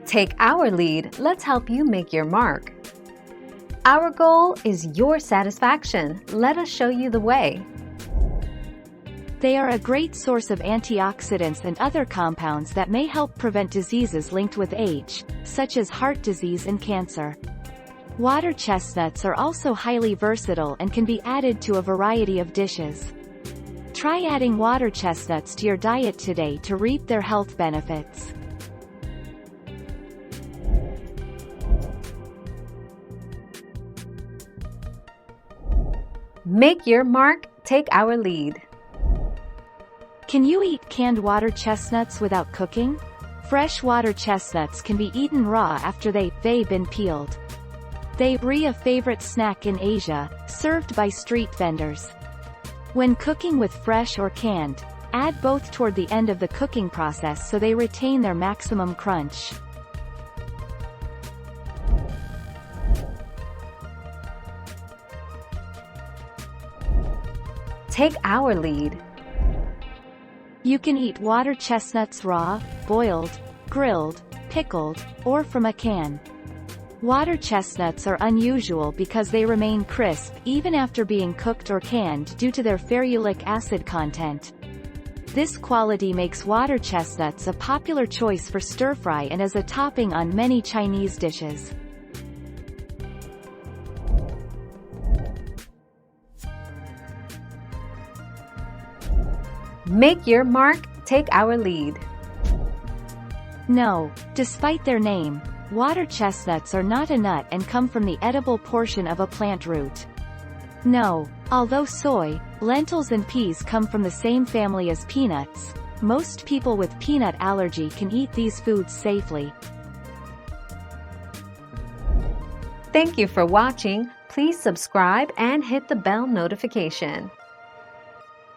Take our lead, let's help you make your mark. Our goal is your satisfaction. Let us show you the way. They are a great source of antioxidants and other compounds that may help prevent diseases linked with age, such as heart disease and cancer. Water chestnuts are also highly versatile and can be added to a variety of dishes. Try adding water chestnuts to your diet today to reap their health benefits. Make your mark, take our lead. Can you eat canned water chestnuts without cooking? Fresh water chestnuts can be eaten raw after they've been peeled. They're a favorite snack in Asia, served by street vendors. When cooking with fresh or canned, add both toward the end of the cooking process so they retain their maximum crunch. Take our lead. You can eat water chestnuts raw, boiled, grilled, pickled, or from a can. Water chestnuts are unusual because they remain crisp even after being cooked or canned due to their ferulic acid content. This quality makes water chestnuts a popular choice for stir-fry and as a topping on many Chinese dishes. Make your mark, take our lead. No, despite their name, water chestnuts are not a nut and come from the edible portion of a plant root. No, although soy, lentils and peas come from the same family as peanuts, most people with peanut allergy can eat these foods safely. Thank you for watching. Please subscribe and hit the bell notification.